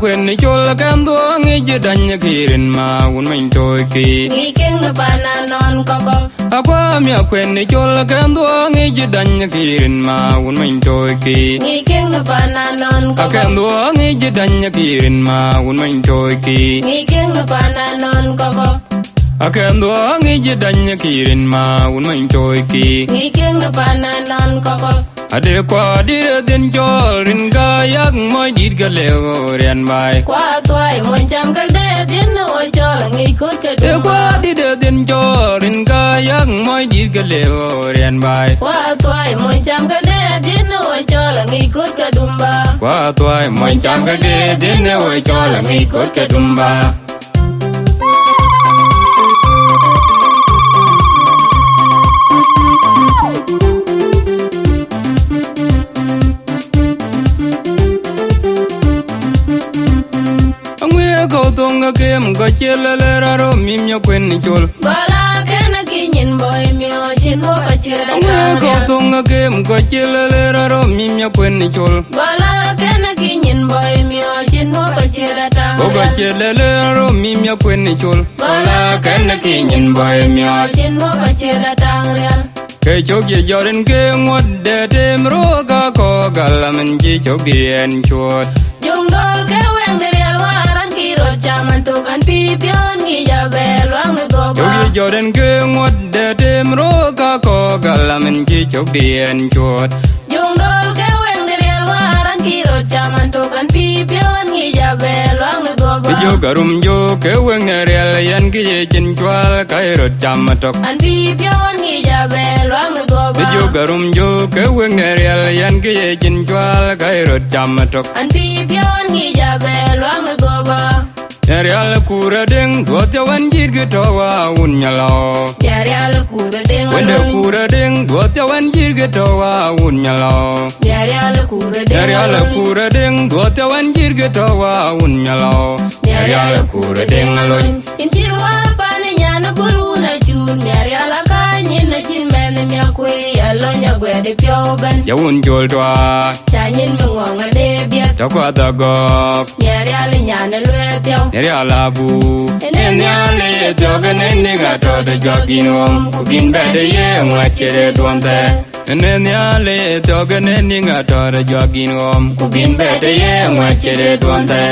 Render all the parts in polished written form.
quên ni chol kan do ngi je danya kirin ma un main toy ki ngi king na bana non koko akwa mi quên ni chol kan do ngi je danya kirin ma un main toy ki ngi king na bana non koko kan do ngi je danya kirin ma un main toy ki ngi king na bana non koko kan do ngi je danya kirin ma un main toy ki ngi king na bana non koko ade kwa dire den chol rin ga yak moi dit ga lewo rian bai kwa toy mon cham ka de din no chol ngi kut ka de du kwa dire den chol rin ga yak moi dit ga lewo rian bai kwa toy mon cham ka de din no chol ngi kut ka dumba kwa toy moi cham ga de den ne oi chol ngi kut ka dumba ko tonga kem ko chelele raro mim nya kwen ni chol bala kena kinyin boy mio chin ho ka chira ko tonga kem ko chelele raro mim nya kwen ni chol bala kena kinyin boy mio chin ho ka chira ta ko chelele raro mim nya kwen ni chol bala kena kinyin boy mio chin ho ka chira ta ke chok ye joren ke ngot de tem ro ka ko galamen ji chok dien chot jung dol ke weng de waran ki ro chaman to kan pi pion gi jabel wang go ba chok ye joren ke ngot de tem ro ka ko galamen ji chok dien chot jung dol ke weng de waran ki ro chaman to kan pi pion gi jabel wang go ba jo garum jo ke weng ne real yan ki ye chin chwal kai ro cham tok an pi pion gi jabel wang go ba jo garum jo ke weng ne real yan ki ye chin chwal kai ro cham tok an pi pion gi jabel wang go ba real kura ding do te wan jir ge to wa un nyalo Yarial kura ding wende kura ding do te wan jir ge to wa un nyalo Yarial kura ding real kura ding do te wan jir ge to wa un nyalo real kura ding aloy Intirwa pane nyana buru na chun Yarial ka nyin na chin men mi akwe Yalo nya gwe de pyo ban ya un jol twa Cha nyin me ngong de biat to kwa da go Yarial nyana lwe tyo real abu ne to ge ne ga to de joginom ku bin ba de ye ngwa chere donte ne to ge ne ga to de joginom ku bin ba de ye ngwa chere donte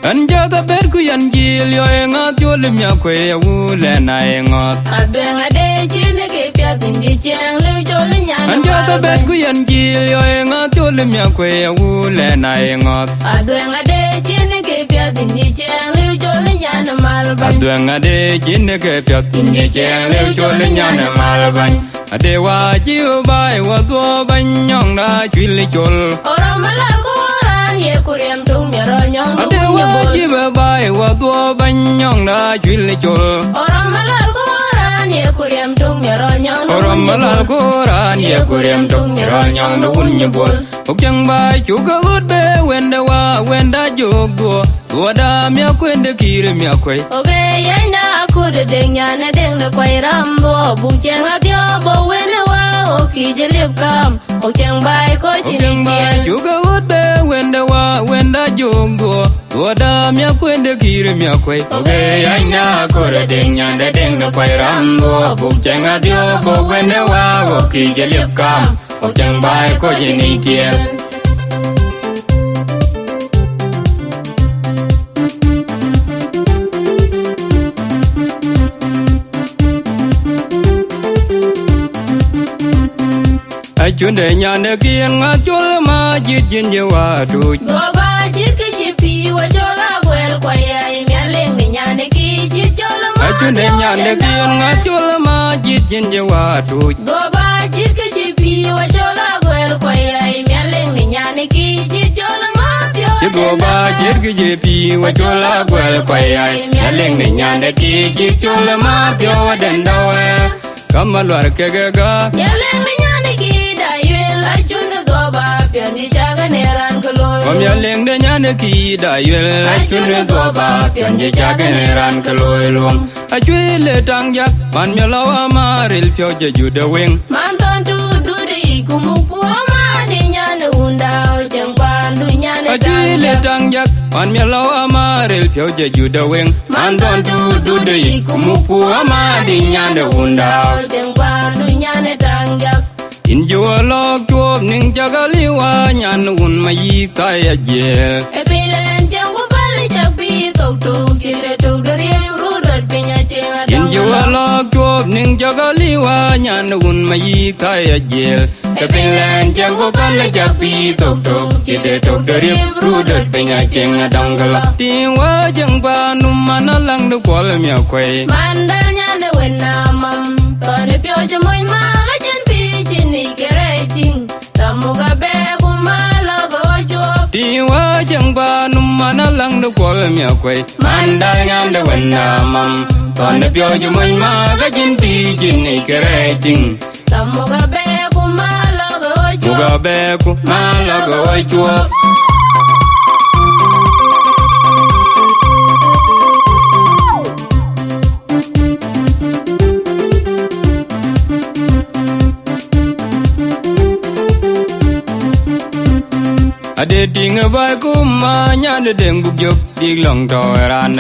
anja ta ber ku yan jil yo nga jol mya kwe wu le na ngot Adwenga de chin ke pya tin di cheng le chol nyana anja ta ber ku yan jil yo nga jol mya kwe wu le na ngot Adwenga de chin ke pya tin di cheng le chol nyana mal ban adwenga de chin ke pya tin di cheng le chol nyana mal ban ade wa chi bai wa do ban nyong da chi le chol Ora mala koran ye kurem tung ne ro nyong ade wa chi bai wa do ban nyong da chi le chol Ora mala koran ye kurem tung ne ro nyong oram malal koran ye kurem tung ne ro nyong da un nye bol ok jang bai chu ga gut be wenda wa wenda jog do da mya kwende kire mya kwe Oge yenda kude deng nyana deng ne kwai rambo bu cheng atyo bo wene wa o ki jelip kam o cheng bai ko chini tien juga ude wenda wa wenda jogo doda mya kwende kire mya kwe oge aina kore denya de denga kwai rambo bu chenga dio bo wenda wa o ki jelip kam o cheng bai ko chini tien chun de nyan de kieng nga chol ma jit jin je wa tu Go ba chit ke chipi wa chola gwel kwa ya mi aleng ni nyane ki chit chola ma chun de nyan de kieng nga chol ma jit jin je wa tu Go ba chit ke chipi wa chola gwel kwa ya mi aleng ni nyane ki chit chola ma pyo chi go ba jit ke je pi wa chola gwel kwa ai ya leng ni nyan de ki chit chol ma pyo den da we kamalwar ke ga Mi aleng ni nyane ki da yue la chun go ba pyo ni chaga ne ran ko lo Kom ya leng de nyane ki da yel Achune go ba pion je chagene ran kaloi luong Achwe le tang yak man ya lawa maril pyo je ju de wing Man ton tu du de ikumuku ama de nyane undao cheng pandu nyane Achwe le tang yak man ya lawa maril pyo je ju de wing Man ton tu du de ikumuku ama de nyane undao cheng pandu nyane tang yak In jua lok chuop ning chagaliwa nyan un ma yi kaya jel Epilen cheng ku bali chapi tok tuk chite tuk deriem rudot pinya cheng In jua lok chuop ning chagaliwa nyan un ma yi kaya jel Epilen cheng ku bali chapi tok tuk chite tuk deriem rudot pinya cheng adangala Tiwa jeng pa num mana lang du kwal mya kway Mandal nyane wena mam Tone pyo chamoy ma gachen pi chini kereiting Tamuga be kumalo go chuop Tiwa jeng pa num mana lang du kwal mya kway Mandal nyane wena mam Tone pyo chamoy ma gachin pi chini kereiting Tamuga be kumalo go chuop Muga beku malago chuop Ade tinga bai kuma nya de deng buk jok dig long to ran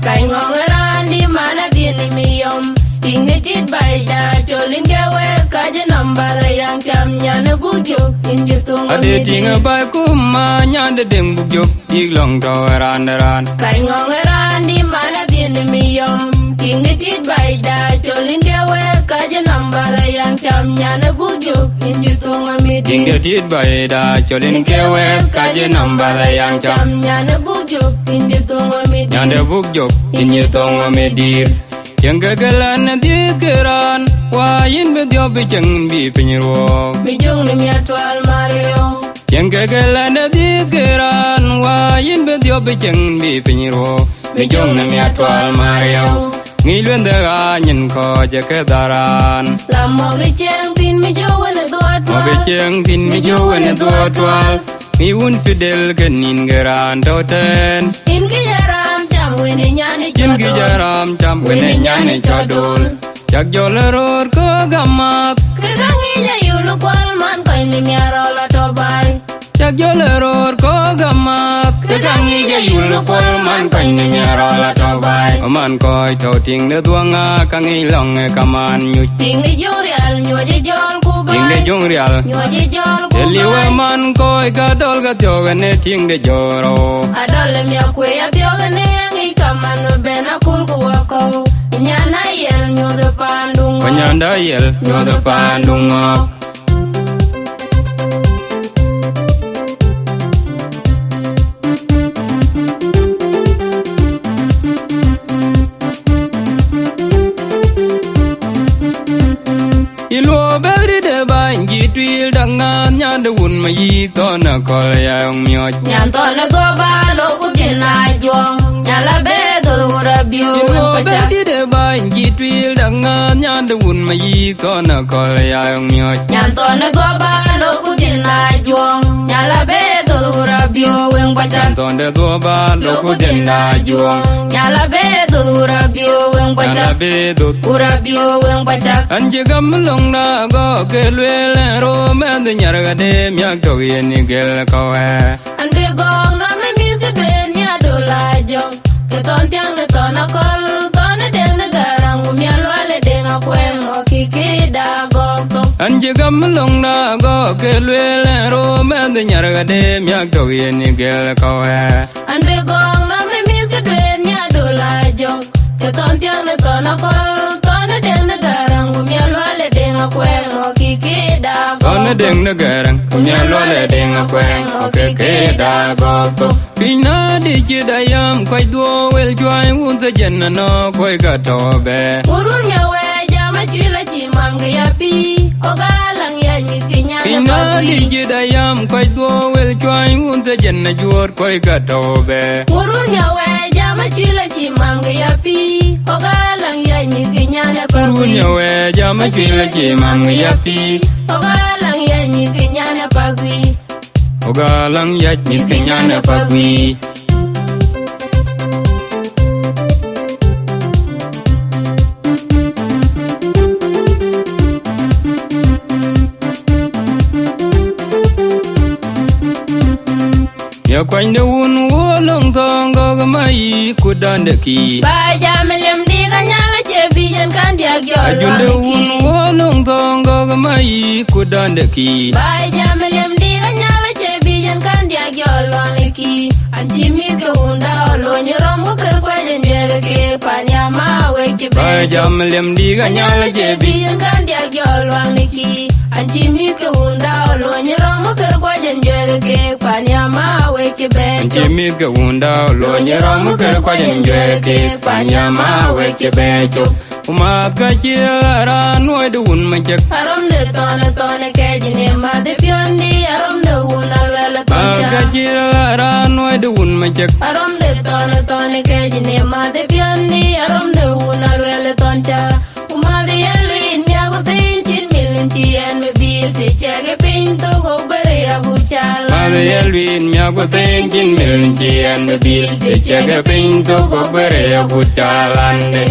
Kai ngong ran di mana bini miyom Ting ni tit bai da cholin kewe kaje nambar yang cham nyane bugyok inju tunga Ade tinga bai kuma nya de deng buk jok dig long to ran Kai ngong ran di mana bini miyom Ting ni tit bai da cholin kewe kaje nambar yang cham nyane bugyok inju tunga Ding de tit bai da cholin kewe kaje number yang cham nyane bugyok inju tunga nya de buk jok inju tongo medir Yang gagalan dit geran wa yin be dio be jeng bi pinro Mijung ni mia twal Mario Yang gagalan dit geran wa yin be dio be jeng bi pinro Mijung ni mia twal Mario Ngi luen de ga nyin ko je ke daran La mo ge cheng tin mi jo wen do Mo be cheng tin mi jo wen do twal Mi un fidel kenin geran doten In ki jaram cham wen nyane Jin gi jaram cham wene nyane chodol Chak jole ror ko gamat Ke gangi ja yulu kwal man ko ni mi arola to bai Chak jole ror ko gamat Ke gangi ja yulu kwal man ko ni mi arola to bai Oman koi to ting de duanga kangi long e kaman nyu Ting ni jurial nyo je jol ku bai Ting de jong rial nyo je jol ku Eliwe bai man koi ka dol ka tiogane ting de joro Adole mi akwe ya tioga ne ngi kaman bena kul ku wako Nyana yel nyo de pandung Panyanda yel nyo de pandungok Ilo beri de banji tuil dangan nya de un ma yi to na kol ya ong myot Nyan to na go ba lo ku tin na juang Nyala be do ura biu Ilo pacha beri de banji tuil dangan nya de un ma yi to na kol ya ong myot Nyan to na go ba lo ku tin na juang Nyala be do ura biu pacha Ton de do ba lo ku den na juang Nyala be do ura biu pacha Ala be do Ura biu pacha Anje gam long na go ke lwe le ro men de nyar ga de myak to ye ni gel ko e Ande gong na me mi ke ben ya do la jong Ke ton tiang ne ton a kol ton a den na garang mi alwale de nga kwen o kiki da gong tok Anje gam long na go ke lwe le ro men de nyar ga de myak to ye ni gel ko e Ande gong na me mi ke ben ya do la jong Ke ton tiang ne ton a kol ton a den na garang mi alwale de nga kwen o kiki da Ton gong de na garang mi alwale de nga kwen o ke da go to Pina di chi da yam kwai duo wel chwai un se jen na no kwai ka to be Urun ya we jama chwila chi mam ge ya pi o galang ya mi kinya Pina di chi da yam kwai duo wel chwai un se jen na juor kwai ka to be Urun ya we jama chwila chi mam ge ya pi o galang ya mi kinya na pa Punya we jama chwila chi mam ya pi o galang ya mi kinya na pa gwi Ogalang yat mit kenyana pagwi. Ya kwany da wun wolong tongo gamai kudan da ki. Ba jamelem di ganyala chebijan kandi agyol Ajun da wun wolong tongo gamai kudan da ki. Ba jamelem di ganyala chebijan kandi agyol waniki. Anjimi ke unda olo nyerom buker kwajen jere ke panyama wekche becho. Ba jamelem di ganyala chebijan kandi agyol waniki. Anjimi ke unda olo nyerom buker kwajen jere ke panyama wekche becho. Anjimi ke unda olo nyerom buker kwajen jere ke panyama wekche becho. Umat kacil ranway da wun macek. Arom de tone kejine ma de piondi. Arom de wun alwele toncha. Kacil ranway da wun macek. Arom de tone kejine ma de piondi. Arom de wun alwele toncha. Umade yelwin miago tinchin milinchi en me bil te chege pinto go bere abuchala. Umade yelwin miago tinchin milinchi en me bil te chege pinto go bere abuchalande.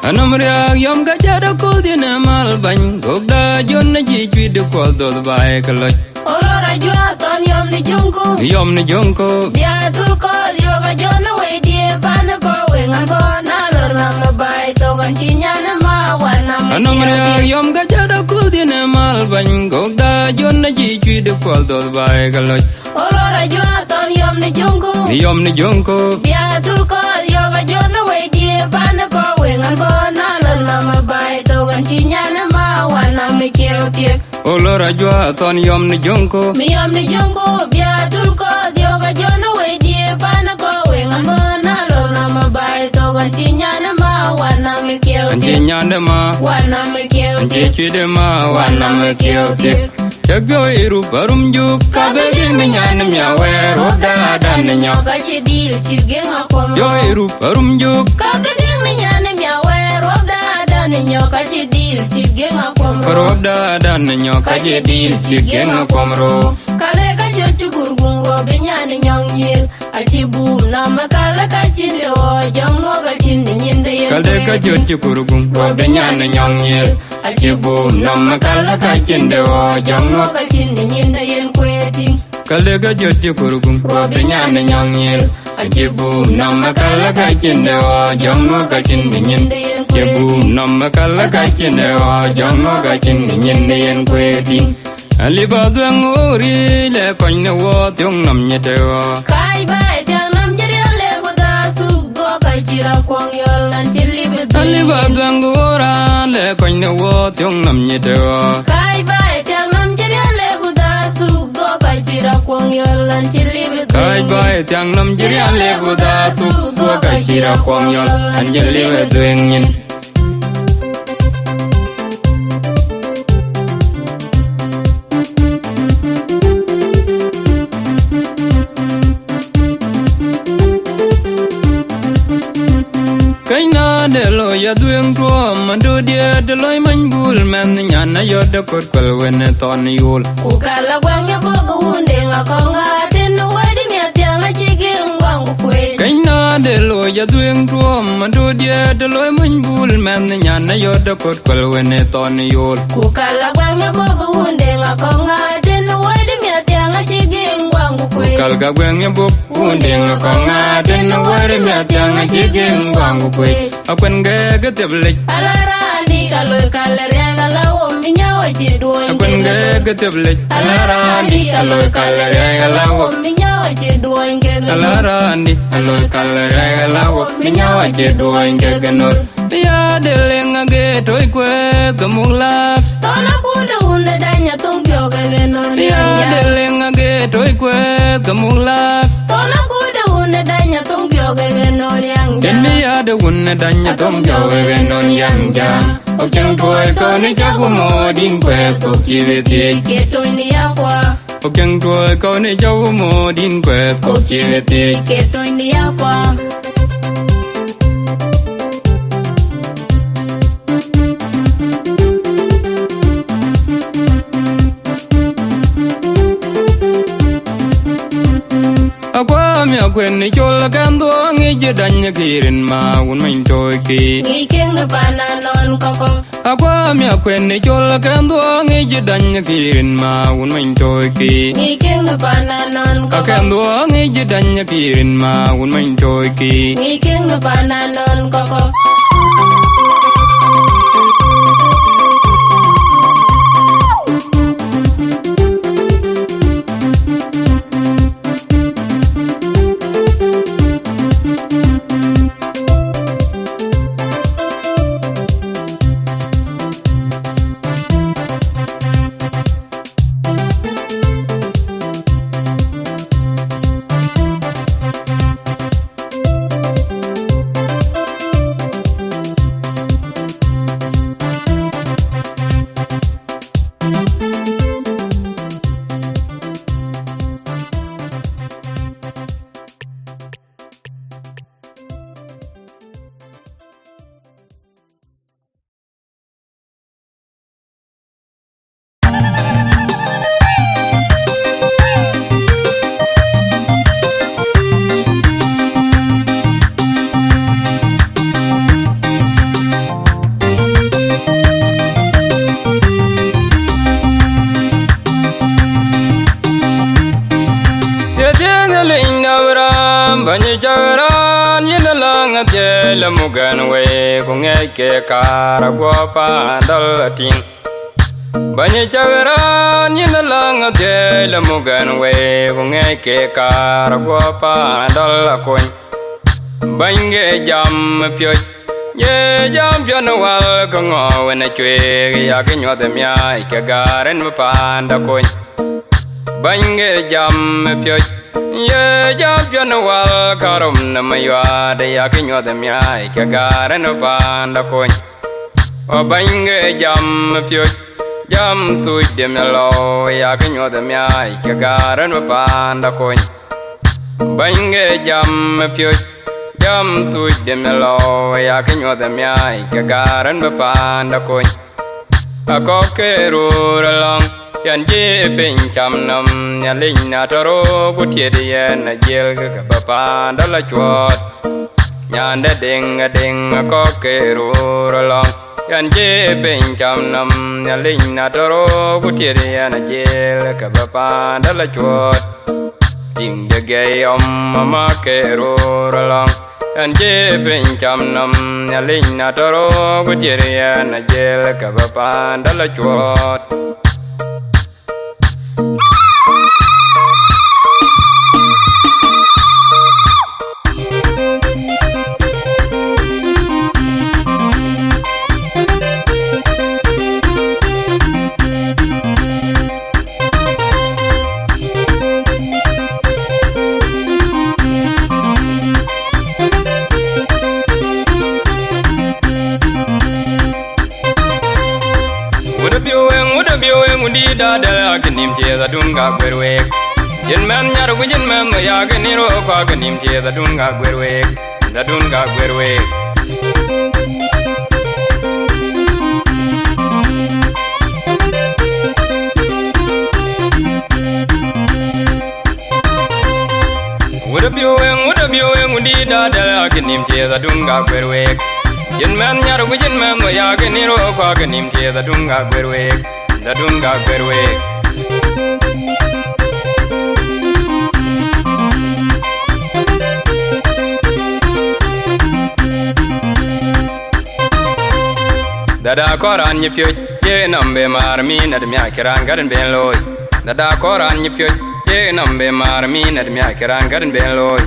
Anamriak yom gajada kul dina mal bany Gogda jon na ji chwid kol dod bae kaloj Olora jua ton yom ni jungku. Yom ni jonko Biatul ko yoga jona we die pana ko wengan ko na lor na mabai to gan chinya na ma wana ma. Anamriak yom gajada kul dina mal bany Gogda jon na ji chwid kol dod bae kaloj Olora jua ton yom ni jungku. Yom ni jonko Biatul ko yoga jona we die pana ko wengan ko na lor na mabai to gan chinya na ma wana mi keo tiek. Olora jua ton yom ni jonko Mi yom ni jungku. Biatul ko yoga jona we die pana ko wengan ko na lor na mabai to gan chinya na ma wana mi keo Anji tiek. nyande ma Wana mi keo Anji tiek. chwid ma wana me kio tik Chagyo iru parum jup Kabe geng nyan myawer Wabda dan nyok Kachi dil chirgeng akom. Yo iru parum jup Kabe geng nyane miawer wabda dan nyok kachi dil chirgeng akom. Wabda dan nyok Kaje dil chigeng komro Kale kacho chugurgung robe nyane nyong nyil. Achi boom nama kale kachi leo jong no kachi nyinde yen. Kalde ka jodji kurgung Wabda nyane nyong yel Achi bum nama kala ka chinde o jongno kachi nyinde yen kweting. Kalde ka jodji kurgung Wabda nyane nyong yel Achi bum nama kala ka chinde o jongno ka chinde nyin Achi bum nama kala ka chinde o jongno ka chinde nyin yen kweting Aliba duang uri le koine wo tiong nam nyete o Kai bai tiang nam jiri ale buda suk go kai chira kwang yol nan chili bedu. Aliba duang ura le koine wo tiong nam nyete o Kai bai tiang nam jiri ale buda suk go kai chira kwang yol nan chili bedu. Kai bai tiang nam jiri ale buda suk go kai chira kwang yol anjeli we dueng nyin Kaina de lo ya dueng tuo mando dia de loy man bul men nyana yo de kot kol wen ton yul Kukala kwang ya bogo hunde nga konga tenu wadi mi atiang la chigeng wangu kwe. Kaina de lo ya dueng tuo mando dia de loy man bul men nyana yo de kot kol wen ton yul Kukala kwang ya bogo hunde nga konga tenu wadi mi atiang la chigeng wangu kwe. Kal ga gwen ya buk undeng ko ngaden no wari mi atiang chigeng wangu kwe akwen ge teblik Alarandi kaloy kalere galawo minyawa chiduoy. akwen ge teblik Alarandi aloy kalere galawo minyawa chiduoy ngege. alarandi aloy kalere galawo minyawa chiduoy ngege nur ya delenga ge toy kwe kamula Tona kuda hunde danya tungkyo gege non ya yanya. delenga ge toy kwe kamula Tona kuda hunde danya tungkyo gege non yanya. Demi ya de wunne danya tom jawe ge non yanja okeng toy ko ni jagu mo ding kwe ko chive tie Keto ini yakwa. o keng tua ko ne jau mo din kwet ko chi ti ke to ni akwa akwa mi akwen ni chol kan do ngi je dan kirin ma un main toy ki ngi keng na pana non koko akwa mi akwen ni chol kan do ngi je dan kirin ma un main toy ki ngi keng na pana non koko kan do ngi je dan kirin ma un main toy ki ngi keng na pana non koko Mugan we kungai ke kara gua pandal tin banyak cara ni nalang je mugan we kungai ke kara gua pandal koin bange jam pyo ye jam janual kongo we na chwe ya ke nyot mya ke garen panda koin bange jam pyo ye jam janual karum na maywa de ya kinyo de miai ke garen panda koin o bange jam pyo jam tu de melo ya kinyo de miai ke garen panda koin bange jam pyo jam tu de melo ya kinyo de miai ke garen panda koin ako ke ru lang yan je pen cham nam nya ling na toro ku tie de yan na jel ka ba pa da la chot nyan de ding ko ke ru long yan je pen cham nam nya ling na toro ku tie de yan na jel ka ba pa da la chot ding de ge om ma ke ru long yan je pen cham nam nya ling na toro ku tie de yan na jel ka ba pa da la chot da da ganim tie da dunga gwerwe jen man nyar gu jen man ya ganiro kwa ganim tie da dunga gwerwe Would be di da da ganim tie da dunga gwerwe jen man nyar gu jen man ya ganiro kwa ganim tie da dunga gwerwe da dunga gwerwe Dada koran ni pyo ye nambe mar mi na de mya kiran gaden ben loy Dada koran ni pyo ye nambe mar mi na de mya kiran gaden ben loy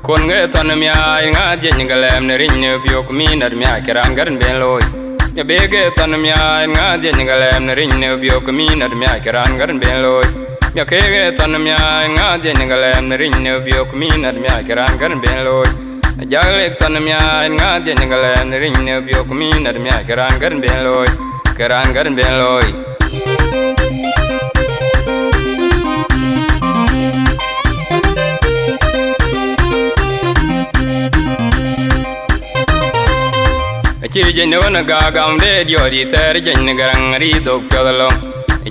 Kon nge ton mya nga je ngalem ne rin ne pyo mi na de mya kiran gaden ben loy Ya bege tan mya nga je ngalem ne rin ne pyo mi na de mya kiran gaden ben loy Ya kege tan mya nga je ngalem ne rin ne pyo mi na de mya kiran gaden ben loy Jaglek tan mya nga je ngalem ne rin ne pyo mi na de mya kiran gaden ben loy Chi jenu na ga gam de dio di ter jen garang ri dok pyodalo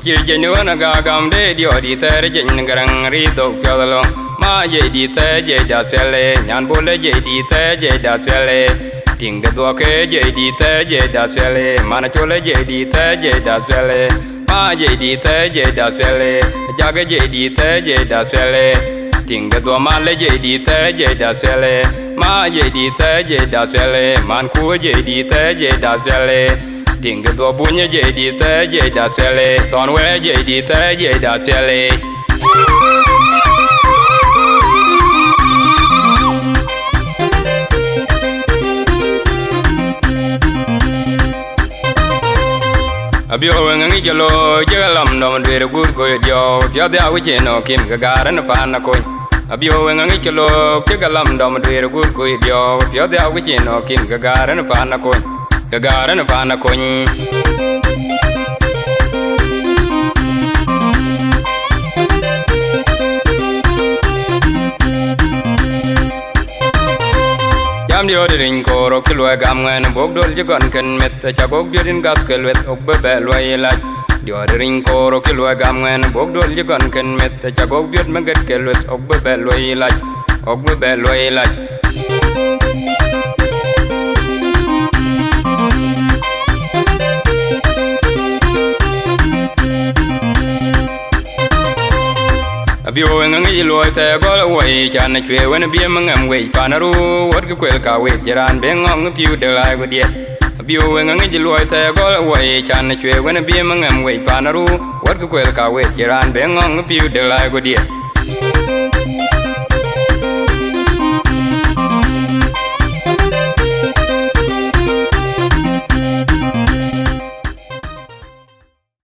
Chi jenu na ga gam de dio di ter jen garang ri dok pyodalo Ma je di te je da swele nyan bole je di te je da swele Ting de do ke je di te je da swele mana chole je di te je da swele Ma je di te je da swele jaga je di te je da swele Ting de do ma le je di te je da swele Ma je di te je da swele man ku je di te je da swele Ting de do bunye je di te je da swele ton we je di te je da swele Abio ngangi jalo jalam no mandere gur ko yo pya da wiche no kim gagaran pa na ko Abio ngangi jalo jalam no mandere gur ko yo pya da wiche no kim gagaran pa na ko Jam dio ring ko ro kilo gam ngan bok dol je gon ken met cha bok birin gas kel wet ok be be lo yela dio ring ko ro kilo gam ngan bok dol je gon ken met cha bok biot maget kel wet ok be be lo yela ok be be lo yela Abio ngangi lo te gol wai chan chwe wen bia mangam wei panaru wot ku kwel ka wei jiran bengong piu de lai go die Abio ngangi lo te gol wai chan chwe wen bia mangam wei panaru wot ku kwel ka wei jiran bengong piu de lai go die